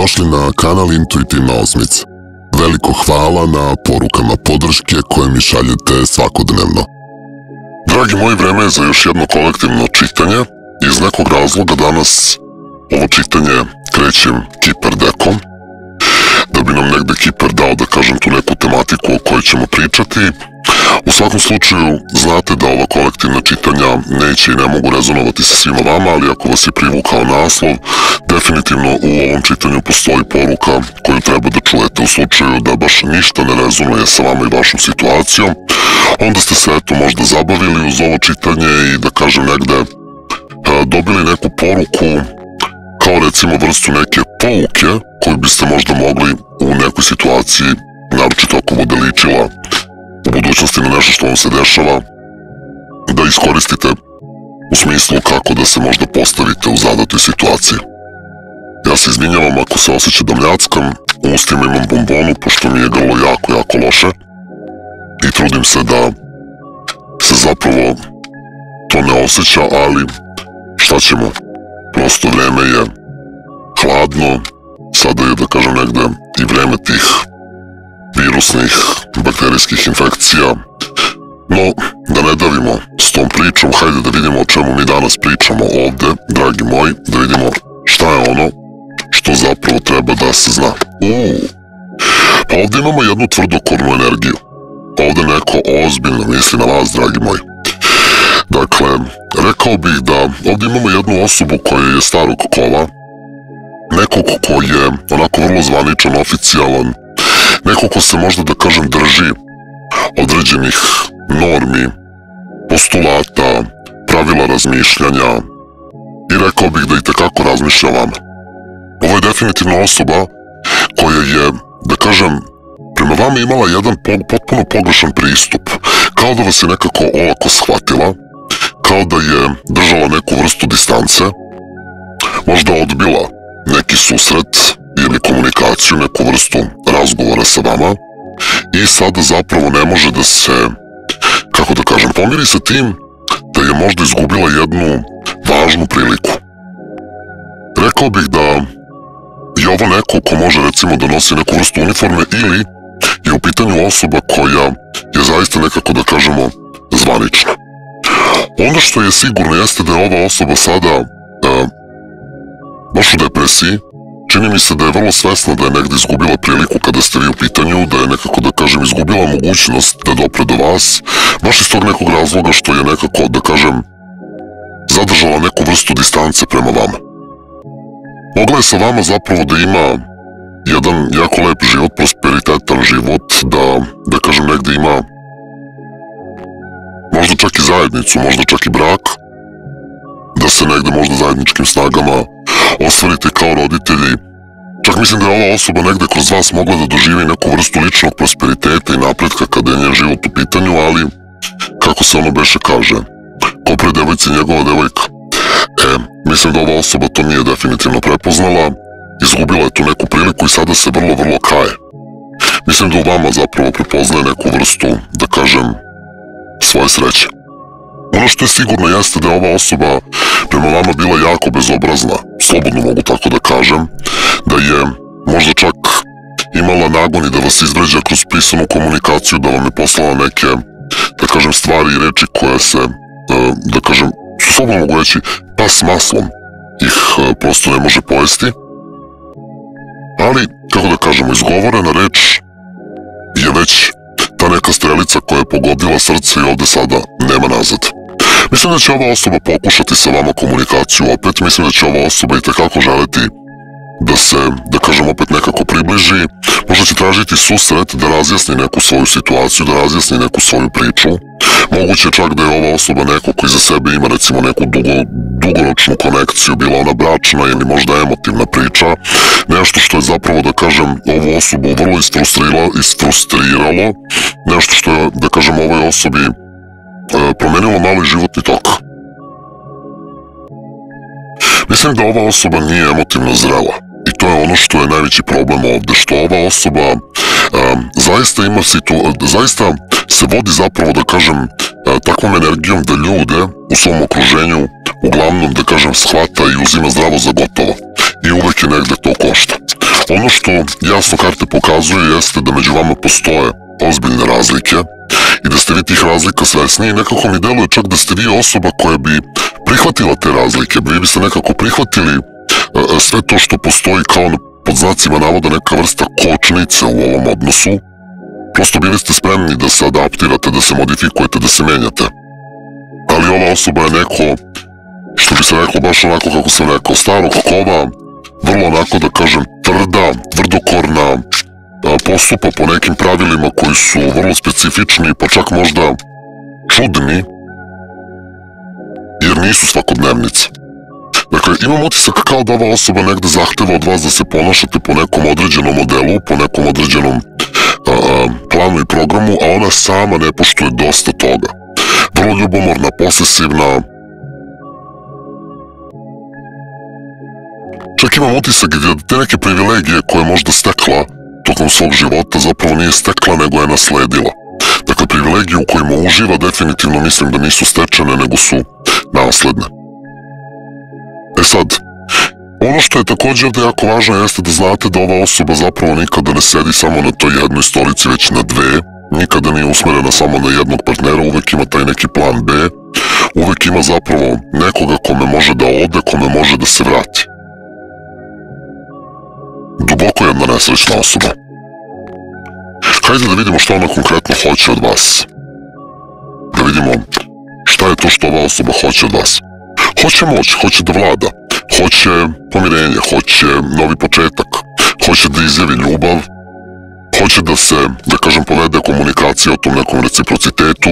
Dobrodošli na kanal Intuitivna osmica. Veliko hvala na porukama podrške koje mi šaljete svakodnevno. Dragi moji, vreme je za još jedno kolektivno čitanje. Iz nekog razloga danas ovo čitanje krećem Kiper dekom, da bi nam negde Kiper dao, da kažem, tu neku tematiku o kojoj ćemo pričati. U svakom slučaju, znate da ova kolektivna čitanja neće i ne mogu rezonovati sa svima vama, ali ako vas je privukao naslov, definitivno u ovom čitanju postoji poruka koju treba da čujete. U slučaju da baš ništa ne rezonuje sa vama i vašom situacijom, onda ste se eto možda zabavili uz ovo čitanje i, da kažem, negde dobili neku poruku, kao recimo vrstu neke pouke koju biste možda mogli u nekoj situaciji, naročito ako bude ličila u budućnosti na nešto što vam se dešava, da iskoristite u smislu kako da se možda postavite u zadatoj situaciji. Ja se izvinjavam ako se osjeća da mljackam, u ustima imam bombonu pošto mi je grlo jako loše i trudim se da se zapravo to ne osjeća, ali šta ćemo, prosto vreme je hladno, sada je, da kažem, negde i vreme tih virusnih, bakterijskih infekcija. No, da ne davimo s tom pričom, hajde da vidimo o čemu mi danas pričamo ovde, dragi moji, da vidimo šta je ono što zapravo treba da se zna. Pa ovde imamo jednu tvrdokornu energiju. Ovde neko ozbiljno misli na vas, dragi moji. Dakle, rekao bih da ovde imamo jednu osobu koja je starog kova, nekog ko je onako vrlo zvaničan, oficijalan, neko ko se možda, da kažem, drži određenih normi, postulata, pravila razmišljanja i rekao bih da i tekako razmišlja o vama. Ovo je definitivno osoba koja je, da kažem, prema vama imala jedan potpuno pogrešan pristup, kao da vas je nekako olako shvatila, kao da je držala neku vrstu distance, možda odbila neki susret ili komunikaciju, neku vrstu razgovora sa vama i sada zapravo ne može da se, kako da kažem, pomiri sa tim da je možda izgubila jednu važnu priliku. Rekao bih da je ovo neko ko može recimo da nosi neku vrstu uniforme ili je u pitanju osoba koja je zaista nekako, da kažemo, zvanična. Ono što je sigurno jeste da je ova osoba sada baš u depresiji. Čini mi se da je vrlo svesna da je negde izgubila priliku kada ste vi u pitanju, da je nekako, da kažem, izgubila mogućnost da dopre do vas, baš iz tog nekog razloga što je nekako, da kažem, zadržala neku vrstu distance prema vama. Mogla je sa vama zapravo da ima jedan jako lep život, prosperitetan život, da kažem, negde ima možda čak i zajednicu, možda čak i brak, da se negde možda zajedničkim snagama ostvarite kao roditelji. Čak mislim da je ova osoba negde kroz vas mogla da doživi neku vrstu ličnog prosperiteta i napretka kada je njen život u pitanju, ali kako se ono beše kaže, ko pre devojci njegova devojka. Mislim da ova osoba to nije definitivno prepoznala, izgubila je tu neku priliku i sada se vrlo kaje. Mislim da u vama zapravo prepoznaje neku vrstu, da kažem, svoje sreće. Ono što je sigurno jeste da je ova osoba prema vama bila jako bezobrazna, slobodno mogu tako da kažem, da je možda čak imala nagon i da vas izvređa kroz pisanu komunikaciju, da vam je poslala neke, da kažem, stvari i reči koje se, da kažem, slobodno mogu reći, pa s maslom ih prosto ne može pojesti. Ali, kako da kažemo, izgovorena reč je već ta neka strelica koja je pogodila srce i ovde sada nema nazad. Mislim da će ova osoba pokušati sa vama komunikaciju opet, mislim da će ova osoba i tekako želeti da se, da kažem, opet nekako približi, možda će tražiti susret da razjasni neku svoju situaciju, da razjasni neku svoju priču. Moguće čak da je ova osoba neko koji za sebe ima recimo neku dugoročnu konekciju, bila ona bračna ili možda emotivna priča, nešto što je zapravo, da kažem, ovu osobu vrlo isfrustriralo, nešto što je, da kažem, ovoj osobi promenilo malo i životni tok. Mislim da ova osoba nije emotivno zrela i to je ono što je najveći problem ovde, što ova osoba zaista se vodi zapravo, da kažem, takvom energijom da ljude u svom okruženju uglavnom, da kažem, shvata i uzima zdravo za gotovo. i uvek je negde to košta. Ono što jasno karte pokazuju jeste da među vama postoje ozbiljne razlike i da ste vi tih razlika svesni i nekako mi deluje čak da ste vi osoba koja bi prihvatila te razlike, vi biste nekako prihvatili sve to što postoji kao pod znacima navoda neka vrsta kočnice u ovom odnosu, prosto bili ste spremni da se adaptirate, da se modifikujete, da se menjate. Ali ova osoba je neko, što bi se reklo baš onako kako sam rekao, starog kova, vrlo onako da kažem tvrda, tvrdokorna, postupa po nekim pravilima koji su vrlo specifični, pa čak možda čudni, jer nisu svakodnevnice. Dakle, imam utisak kao da ova osoba negde zahteva od vas da se ponašate po nekom određenom modelu, po nekom određenom planu i programu, a ona sama ne poštuje dosta toga. Vrlo ljubomorna, posesivna. Čak imam utisak da te neke privilegije koje je možda stekla tokom svog života zapravo nije stekla, nego je nasledila. Dakle, privilegije u kojima uživa definitivno mislim da nisu stečene, nego su nasledne. E sad, ono što je također da jako važno jeste da znate da ova osoba zapravo nikada ne sedi samo na toj jednoj stolici, već na dve, nikada nije usmerena samo na jednog partnera, uvek ima taj neki plan B, uvek ima zapravo nekoga kome može da ode, kome može da se vrati. Duboko jedna nesrećna osoba. Hajde da vidimo šta ona konkretno hoće od vas. Da vidimo šta je to što ova osoba hoće od vas. Hoće moć, hoće da vlada, hoće pomirenje, hoće novi početak, hoće da izjavi ljubav, hoće da se, da kažem, povede komunikacija o tom nekom reciprocitetu,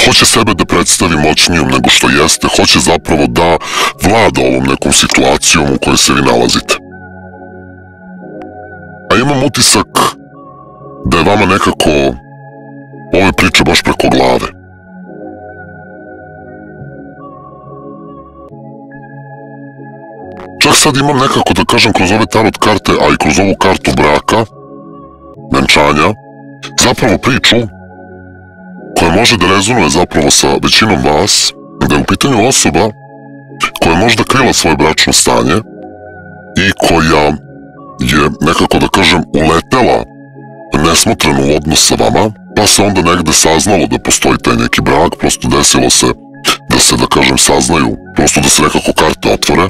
hoće sebe da predstavi moćnijom nego što jeste, hoće zapravo da vlada ovom nekom situacijom u kojoj se vi nalazite. A imam utisak da je vama nekako ove priče baš preko glave. Čak sad imam nekako da kažem kroz ove tarot karte, a i kroz ovu kartu braka, venčanja, zapravo priču koja može da rezonuje zapravo sa većinom vas, da je u pitanju osoba koja je možda krila svoje bračno stanje i koja je nekako da kažem uletela nesmotreno u odnos sa vama, pa se onda negde saznalo da postoji taj neki brak, prosto desilo se da se, da kažem, saznaju, prosto da se nekako karte otvore.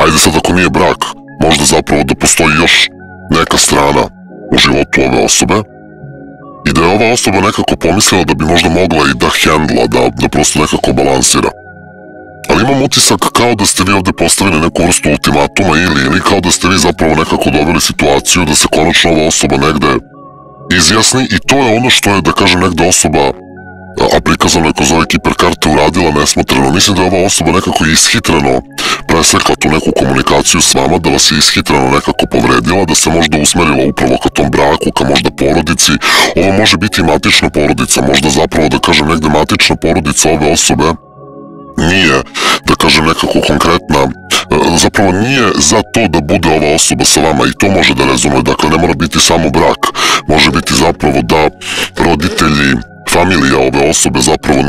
Ajde sad ako nije brak, možda zapravo da postoji još neka strana u životu ove osobe i da je ova osoba nekako pomislila da bi možda mogla i da hendla, da prosto nekako balansira. Ali imam utisak kao da ste vi ovde postavili neku vrstu ultimatuma ili kao da ste vi zapravo nekako doveli situaciju da se konačno ova osoba negde izjasni i to je ono što je, da kažem, negde osoba, a prikazano je kroz ove hiperkarte, uradila nesmotreno. Mislim da je ova osoba nekako ishitreno presekla tu neku komunikaciju s vama, da vas je ishitreno nekako povredila, da se možda usmerila upravo ka tom braku, ka možda porodici. Ovo može biti matična porodica, možda zapravo, da kažem, negde matična porodica ove osobe nije, da kažem, nekako konkretna, zapravo nije za to da bude ova osoba sa vama i to može da rezonuje. Dakle, ne mora biti samo brak, može biti zapravo da roditelji, familija ove osobe zapravo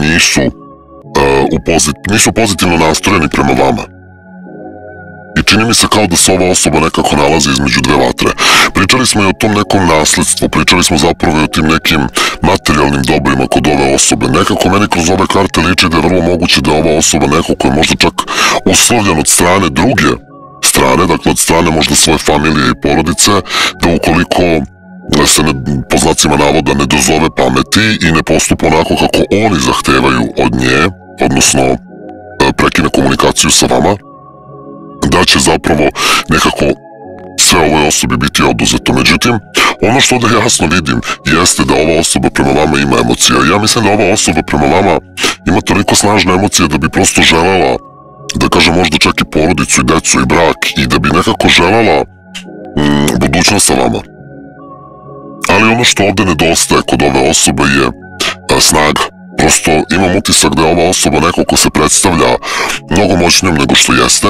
nisu pozitivno nastrojeni prema vama. I čini mi se kao da se ova osoba nekako nalazi između dve vatre. Pričali smo i o tom nekom nasledstvu, pričali smo zapravo i o tim nekim materijalnim dobrima kod ove osobe. Nekako meni kroz ove karte liči da je vrlo moguće da je ova osoba neko koja je možda čak uslovljen od strane druge strane, dakle od strane možda svoje familije i porodice, da ukoliko se po znacima navoda ne dozove pameti i ne postupa onako kako oni zahtevaju od nje, odnosno prekine komunikaciju sa vama, da će zapravo nekako sve ovoj osobi biti oduzeto. Međutim, ono što da jasno vidim jeste da ova osoba prema vama ima emocija. Ja mislim da ova osoba prema vama ima toliko snažne emocije da bi prosto želela, da kažem, možda čak i porodicu i decu i brak i da bi nekako želela budućnost sa vama. Ali ono što ovde nedostaje kod ove osobe je snaga, Prosto imam utisak da je ova osoba neko ko se predstavlja mnogo moćnijom nego što jeste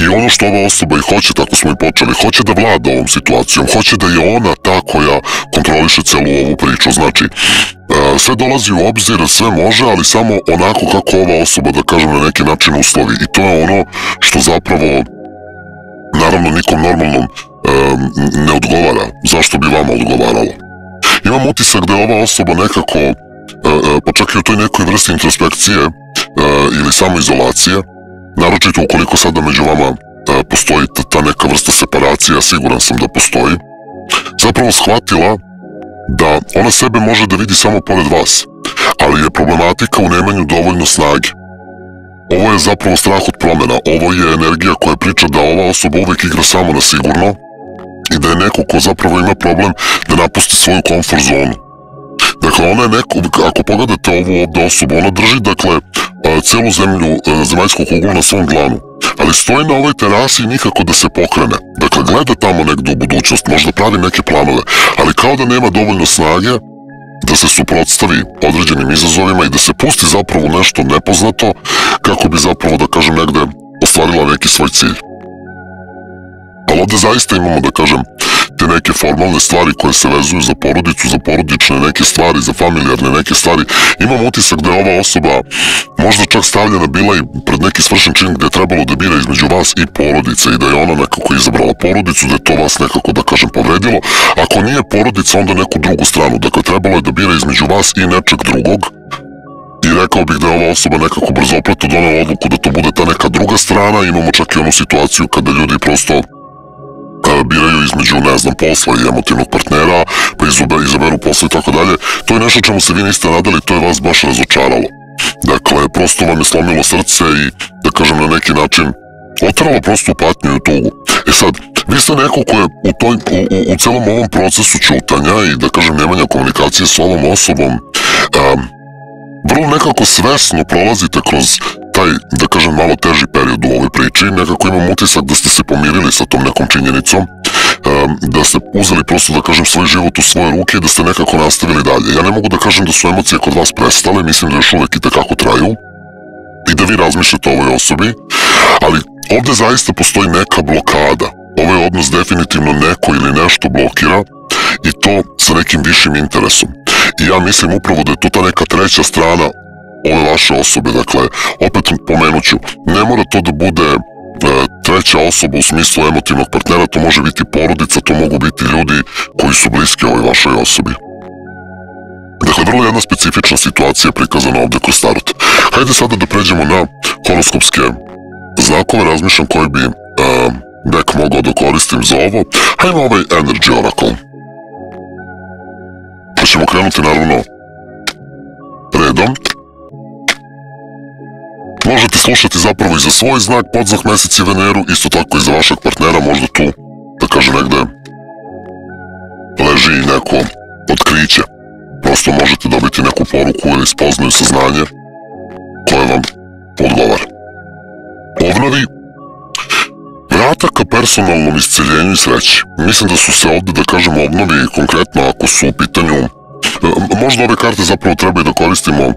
i ono što ova osoba i hoće, tako smo i počeli, hoće da vlada ovom situacijom, hoće da je ona ta koja kontroliše celu ovu priču. Znači, sve dolazi u obzir, sve može, ali samo onako kako ova osoba, da kažem, na neki način uslovi. I to je ono što zapravo, naravno, nikom normalnom ne odgovara. Zašto bi vama odgovaralo? Imam utisak da je ova osoba nekako, pa čak i u toj nekoj vrsti introspekcije ili samoizolacije, naročito ukoliko sada među vama postoji ta neka vrsta separacija, siguran sam da postoji, zapravo shvatila da ona sebe može da vidi samo pored vas, ali je problematika u nemanju dovoljno snage. Ovo je zapravo strah od promjena, ovo je energija koja priča da ova osoba uvek igra samo na sigurno i da je neko ko zapravo ima problem da napusti svoju komfort zonu. Dakle, ona je neko, ako pogledate ovu ovde osobu, ona drži, dakle, celu zemlju, zemaljsku kuglu na svom dlanu, ali stoji na ovoj terasi i nikako da se pokrene. Dakle, gleda tamo negde u budućnost, možda pravi neke planove, ali kao da nema dovoljno snage da se suprotstavi određenim izazovima i da se pusti zapravo nešto nepoznato kako bi zapravo, da kažem, negde ostvarila neki svoj cilj. Ali ovde zaista imamo, da kažem, te neke formalne stvari koje se vezuju za porodicu, za porodične neke stvari, za familijarne neke stvari. Imam utisak da je ova osoba možda čak stavljena bila i pred neki svršen čin gde je trebalo da bira između vas i porodice i da je ona nekako izabrala porodicu, da je to vas nekako, da kažem, povredilo. Ako nije porodica, onda neku drugu stranu. Dakle, trebalo je da bira između vas i nečeg drugog. I rekao bih da je ova osoba nekako brzopleto donela odluku da to bude ta neka druga strana. Imamo čak i onu situaciju kada ljudi prosto biraju između, ne znam, posla i emotivnog partnera, pa izaberu posla i tako dalje. To je nešto čemu se vi niste nadali, to je vas baš razočaralo. Dakle, prosto vam je slomilo srce i, da kažem, na neki način oteralo prosto u patnju i u tugu. E sad, vi ste neko ko je u celom ovom procesu ćutanja i, da kažem, nemanja komunikacije s ovom osobom, vrlo nekako svesno prolazite kroz taj, da kažem, malo teži period u ovoj priči. Nekako imam utisak da ste se pomirili sa tom nekom činjenicom, da ste uzeli prosto, da kažem, svoj život u svoje ruke i da ste nekako nastavili dalje. Ja ne mogu da kažem da su emocije kod vas prestale, mislim da još uvek i tekako traju i da vi razmišljate o ovoj osobi, ali ovde zaista postoji neka blokada. Ovaj odnos definitivno neko ili nešto blokira i to sa nekim višim interesom. I ja mislim upravo da je to ta neka treća strana ove vaše osobe. Dakle, opet pomenuću, ne mora to da bude treća osoba u smislu emotivnog partnera, to može biti porodica, to mogu biti ljudi koji su bliski ovoj vašoj osobi. Dakle, vrlo jedna specifična situacija prikazana ovde kroz tarot. Hajde sada da pređemo na horoskopske znakove, razmišljam koji bi deck mogao da koristim za ovo. Hajmo ovaj Energy Oracle. Pa ćemo krenuti naravno redom. Možete slušati zapravo i za svoj znak, podznak, mesec i Veneru, isto tako i za vašeg partnera, možda tu, da kažem, negde leži i neko otkriće. Prosto možete dobiti neku poruku ili spoznaju saznanje koje vam odgovara. Ovnovi, vrata ka personalnom isceljenju i sreći. Mislim da su se ovde, da kažem, obnovi konkretno ako su u pitanju, možda ove karte zapravo treba i da koristimo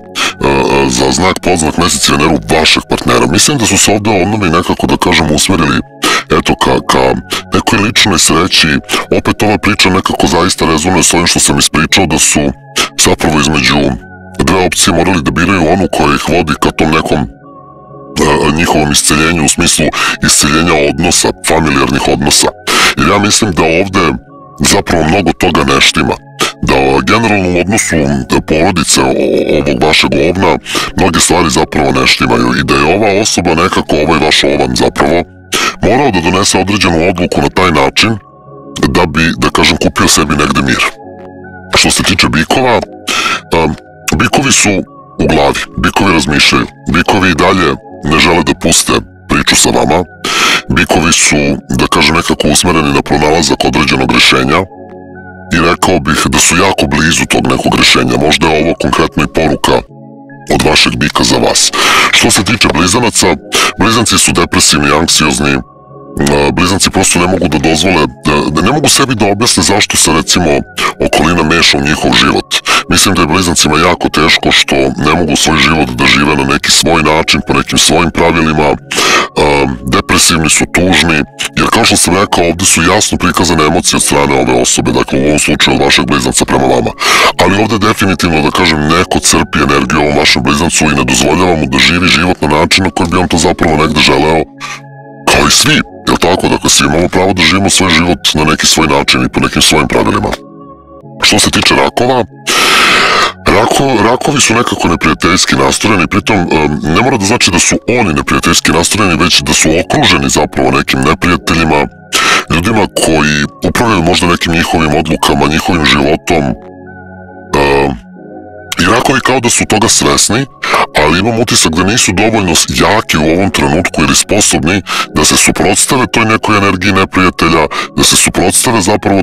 za znak, podznak, mesec i Veneru vašeg partnera. Mislim da su se ovde obnovi nekako, da kažem, usmerili eto ka nekoj ličnoj sreći. Opet ova priča nekako zaista rezonuje s ovim što sam ispričao, da su zapravo između dve opcije morali da biraju onu koja ih vodi ka tom nekom njihovom isceljenju u smislu isceljenja odnosa, familijarnih odnosa. Jer ja mislim da ovde zapravo mnogo toga ne štima. Da generalno u odnosu porodice ovog vašeg ovna mnoge stvari zapravo ne štimaju i da je ova osoba nekako, ovaj vaš ovan zapravo, morao da donese određenu odluku na taj način da bi, da kažem, kupio sebi negde mir. Što se tiče bikova, bikovi su u glavi, bikovi razmišljaju, bikovi i dalje ne žele da puste priču sa vama, bikovi su, da kažem, nekako usmereni na pronalazak određenog rešenja i rekao bih da su jako blizu tog nekog rešenja. Možda je ovo konkretno i poruka od vašeg bika za vas. Što se tiče blizanaca, blizanci su depresivni, anksiozni, blizanci prosto ne mogu da dozvole, ne mogu sebi da objasne zašto se, recimo, okolina meša u njihov život. Mislim da je blizancima jako teško što ne mogu svoj život da žive na neki svoj način, po nekim svojim pravilima, depresivni su, tužni, jer kao što sam rekao, ovdje su jasno prikazane emocije od strane ove osobe, dakle u ovom slučaju od vašeg blizanca prema vama. Ali ovdje definitivno, da kažem, neko crpi energiju ovom vašem blizancu i ne dozvoljava mu da živi život na način na koji bi on to zapravo negde želeo, kao i svi, jel tako? Dakle, svi imamo pravo da živimo svoj život na neki svoj način i po nekim svojim pravilima. Što se tiče rakova, rakovi su nekako neprijateljski nastrojeni, pritom ne mora da znači da su oni neprijateljski nastrojeni, već da su okruženi zapravo nekim neprijateljima, ljudima koji upravljaju možda nekim njihovim odlukama, njihovim životom. I rakovi kao da su toga svesni, ali imam utisak da nisu dovoljno jaki u ovom trenutku ili sposobni da se suprotstave toj nekoj energiji neprijatelja, da se suprotstave zapravo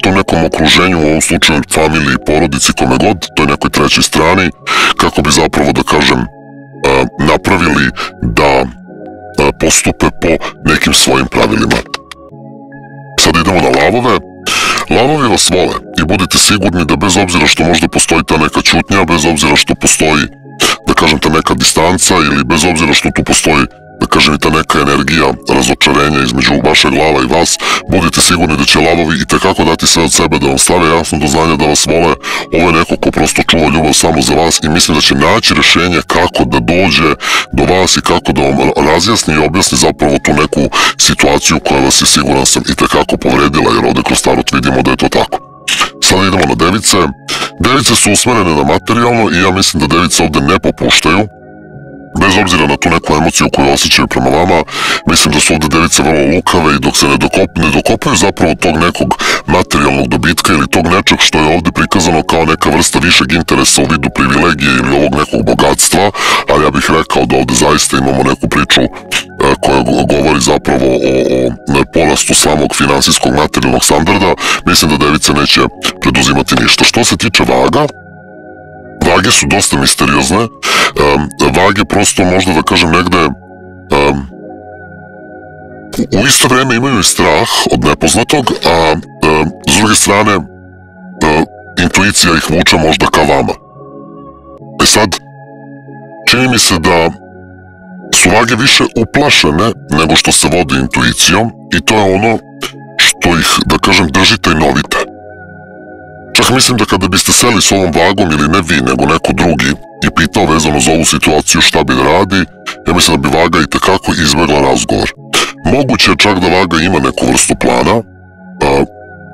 tom nekom okruženju, u ovom slučaju familiji, porodici, kome god, toj nekoj trećoj strani, kako bi zapravo, da kažem, napravili da postupe po nekim svojim pravilima. Sad idemo na lavove. Lavovi vas vole i budite sigurni da bez obzira što možda postoji ta neka ćutnja, bez obzira što postoji, da kažem, ta neka distanca ili bez obzira što tu postoji, da kažem, i ta neka energija razočarenja između vašeg lava i vas, budite sigurni da će lavovi i tekako dati sve od sebe, da vam stave jasno do znanja da vas vole. Ovo je neko ko prosto čuva ljubav samo za vas i mislim da će naći rešenje kako da dođe do vas i kako da vam razjasni i objasni zapravo tu neku situaciju koja vas je, siguran sam, i tekako povredila, jer ovde kroz tarot vidimo da je to tako. Sada idemo na device. Device su usmerene na materijalno i ja mislim da device ovde ne popuštaju. Bez obzira na tu neku emociju koju osjećaju prema vama, mislim da su ovde device vrlo lukave i dok se ne dokopaju zapravo tog nekog materijalnog dobitka ili tog nečeg što je ovde prikazano kao neka vrsta višeg interesa u vidu privilegije ili ovog nekog bogatstva, ali ja bih rekao da ovde zaista imamo neku priču koja govori zapravo o porastu samog finansijskog materijalnog standarda. Mislim da device neće preduzimati ništa. Što se tiče vaga, vage su dosta misteriozne. Vage prosto, možda da kažem, negde u isto vreme imaju i strah od nepoznatog, a s druge strane intuicija ih vuče možda ka vama. Sad, čini mi se da su vage više uplašene nego što se vode intuicijom i to je ono što ih, da kažem, drži tajnovite. Čak mislim da kada biste seli s ovom vagom, ili ne vi, nego neko drugi, i pitao vezano za ovu situaciju šta bi da radi, ja mislim da bi vaga i tekako izbjegla razgovor. Moguće je čak da vaga ima neku vrstu plana,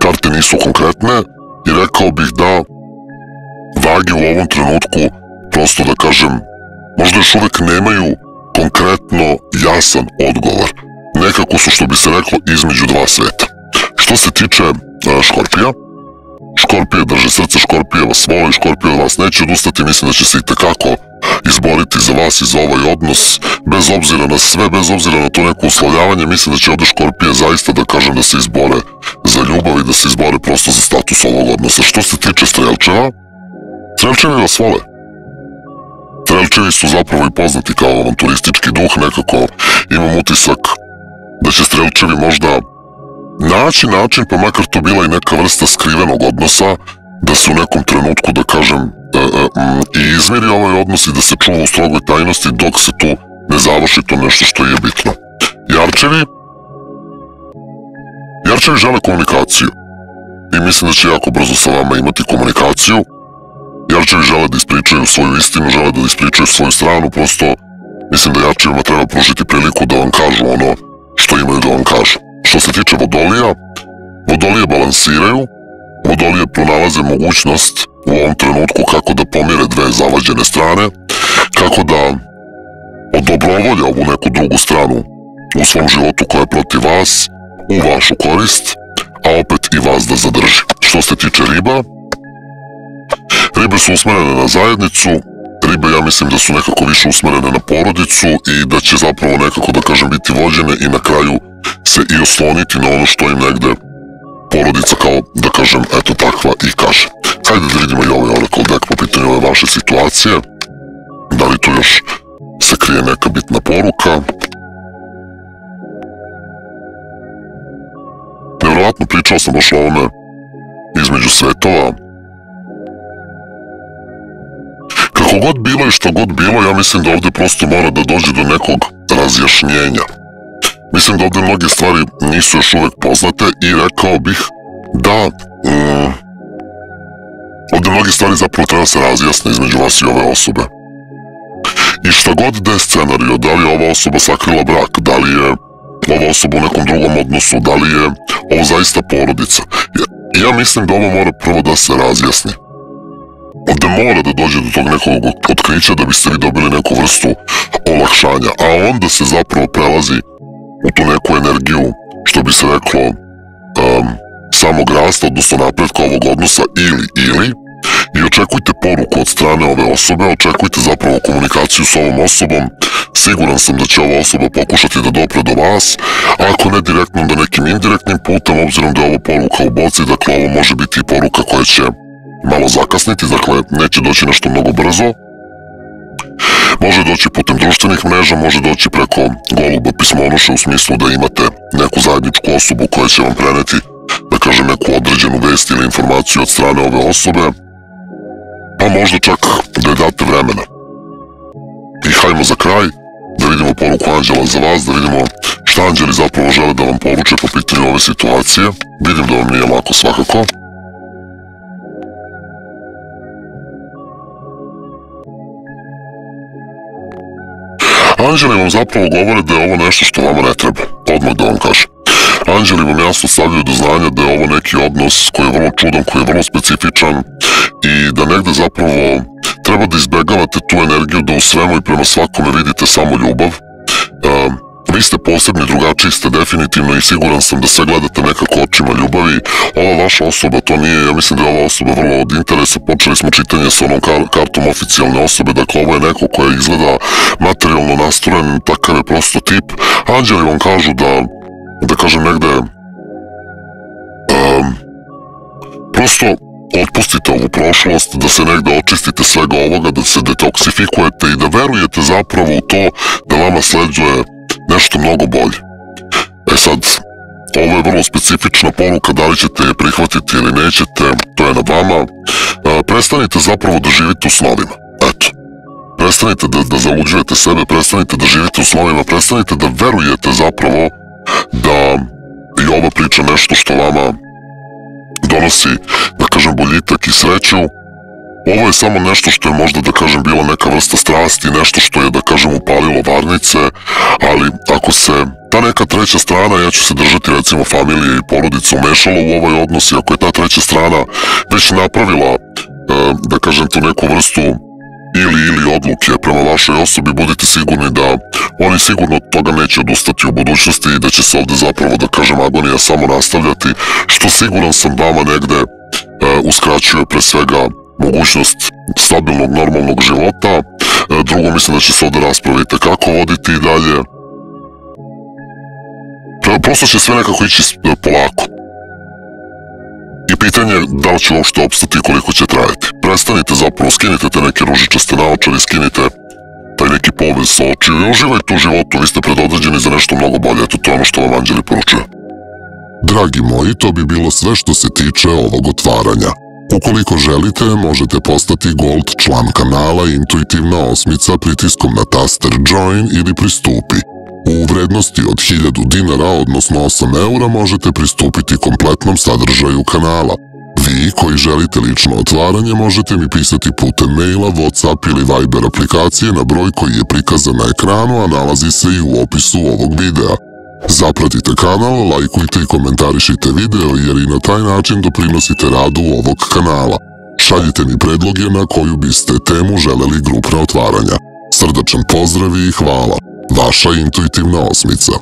karte nisu konkretne, i rekao bih da vage u ovom trenutku, prosto da kažem, možda još uvek nemaju konkretno jasan odgovor. Nekako su, što bi se reklo, između dva sveta. Što se tiče Škorpija, Škorpije drže srce, Škorpije vas voli, Škorpije od vas neće odustati, mislim da će se i tekako izboriti za vas i za ovaj odnos, bez obzira na sve, bez obzira na to neko uslovljavanje, mislim da će ovde Škorpije zaista, da kažem, da se izbore za ljubav i da se izbore prosto za status ovog odnosa. Što se tiče Strelčeva, Strelčevi vas vole. Strelčevi su zapravo i poznati kao avanturistički duh, nekako imam utisak da će Strelčevi možda naći način, pa makar to bila i neka vrsta skrivenog odnosa, da se u nekom trenutku, da kažem, i izmiri ovaj odnos i da se čuva u strogoj tajnosti dok se tu ne završi to nešto što je bitno. Jarčevi žele komunikaciju i mislim da će jako brzo sa vama imati komunikaciju. Jarčevi žele da ispričaju svoju istinu, žele da ispričaju svoju stranu, prosto mislim da Jarčevima treba pružiti priliku da vam kažu ono što imaju da vam kažu. Što se tiče Vodolija, Vodolije balansiraju, Vodolije pronalaze mogućnost u ovom trenutku kako da pomire dve zavađene strane, kako da odobrovolja ovu neku drugu stranu u svom životu koja je protiv vas, u vašu korist, a opet i vas da zadrži. Što se tiče riba, ribe su usmerene na zajednicu, ribe ja mislim da su nekako više usmerene na porodicu i da će zapravo nekako, da kažem, biti vođene i na kraju se i osloniti na ono što im negde porodica, kao da kažem, eto takva i kaže. Hajde da vidimo i ovaj Oracle deck po pitanju ove vaše situacije. Da li tu još se krije neka bitna poruka? Nevjerovatno, pričao sam baš o ovome između svetova. kako god bilo i što god bilo, ja mislim da ovde prosto mora da dođe do nekog razjašnjenja. Mislim da ovde mnoge stvari nisu još uvek poznate i rekao bih da ovde mnoge stvari zapravo treba se razjasne između vas i ove osobe. I šta god da je scenario, da li je ova osoba sakrila brak, da li je ova osoba u nekom drugom odnosu, da li je ovo zaista porodica. Ja mislim da ovo mora prvo da se razjasni. Ovde mora da dođe do tog nekog otkrića da biste vi dobili neku vrstu olakšanja, a onda se zapravo prelazi u tu neku energiju, što bi se reklo, samog rasta, odnosno napretka ovog odnosa ili i očekujte poruku od strane ove osobe, očekujte zapravo komunikaciju s ovom osobom. Siguran sam da će ova osoba pokušati da dopre do vas, a ako ne direktno, da nekim indirektnim putem, obzirom da je ovo poruka u boci, dakle ovo može biti i poruka koja će malo zakasniti, dakle neće doći nešto mnogo brzo. Može doći putem društvenih mreža, može doći preko goluba pismonoše u smislu da imate neku zajedničku osobu koja će vam preneti, da kažem, neku određenu vest ili informaciju od strane ove osobe, pa možda čak da je date vremena. I hajmo za kraj da vidimo poruku anđela za vas, da vidimo šta anđeli zapravo žele da vam poruče po pitanju ove situacije. Vidim da vam nije lako svakako. Anđeli vam zapravo govore da je ovo nešto što vama ne treba, odmah da vam kažem. Anđeli vam jasno stavljaju do znanja da je ovo neki odnos koji je vrlo čudan, koji je vrlo specifičan i da negde zapravo treba da izbegavate tu energiju da u svemu i prema svakome vidite samo ljubav. Vi ste posebni, drugačiji ste definitivno i siguran sam da sve gledate nekako očima ljubavi. Ova vaša osoba to nije, ja mislim da je ova osoba vrlo od interesa. Počeli smo čitanje sa onom kartom oficijalne osobe, dakle ovo je neko koja izgleda materijalno nastrojen, takav je prosto tip. Anđeli vam kažu da kažem negde, prosto otpustite ovu prošlost, da se negde očistite svega ovoga, da se detoksifikujete i da verujete zapravo u to da vama sleđuje nešto mnogo bolje. E sad, ovo je vrlo specifična poruka, da li ćete je prihvatiti ili nećete, to je na vama. Prestanite zapravo da živite u snovima, eto. Prestanite da zaluđujete sebe, prestanite da živite u snovima, prestanite da verujete zapravo da je ova priča nešto što vama donosi, da kažem, boljitak i sreću. Ovo je samo nešto što je možda, da kažem, bila neka vrsta strasti, nešto što je, da kažem, upalilo varnice, ali ako se ta neka treća strana, ja ću se držati recimo familije i porodice, umešala u ovaj odnos i ako je ta treća strana već napravila, da kažem, tu neku vrstu ili odluke prema vašoj osobi, budite sigurni da oni sigurno od toga neće odustati u budućnosti i da će se ovde zapravo, da kažem, agonija samo nastavljati, što siguran sam vama negde uskraćuje pre svega mogućnost stabilnog, normalnog života. Drugo, mislim da će se ovde raspraviti kako voditi i dalje. Prosto će sve nekako ići polako. I pitanje je da li će uopšte opstati i koliko će trajati. Prestanite zapravo, skinite te neke ružičaste naočare, skinite taj neki povez sa očiju i uživajte u životu, vi ste predodređeni za nešto mnogo bolje, eto to je ono što vam anđeli poručuje. Dragi moji, to bi bilo sve što se tiče ovog otvaranja. Ukoliko želite, možete postati Gold član kanala Intuitivna osmica pritiskom na taster Join ili Pristupi. U vrednosti od 1000 dinara, odnosno 8 eura, možete pristupiti kompletnom sadržaju kanala. Vi koji želite lično otvaranje možete mi pisati putem maila, Whatsapp ili Viber aplikacije na broj koji je prikazan na ekranu, a nalazi se i u opisu ovog videa. Zapratite kanal, lajkujte i komentarišite video jer i na taj način doprinosite radu ovog kanala. Šaljite mi predloge na koju biste temu želeli grupna otvaranja. Srdačan pozdrav i hvala. Vaša Intuitivna osmica.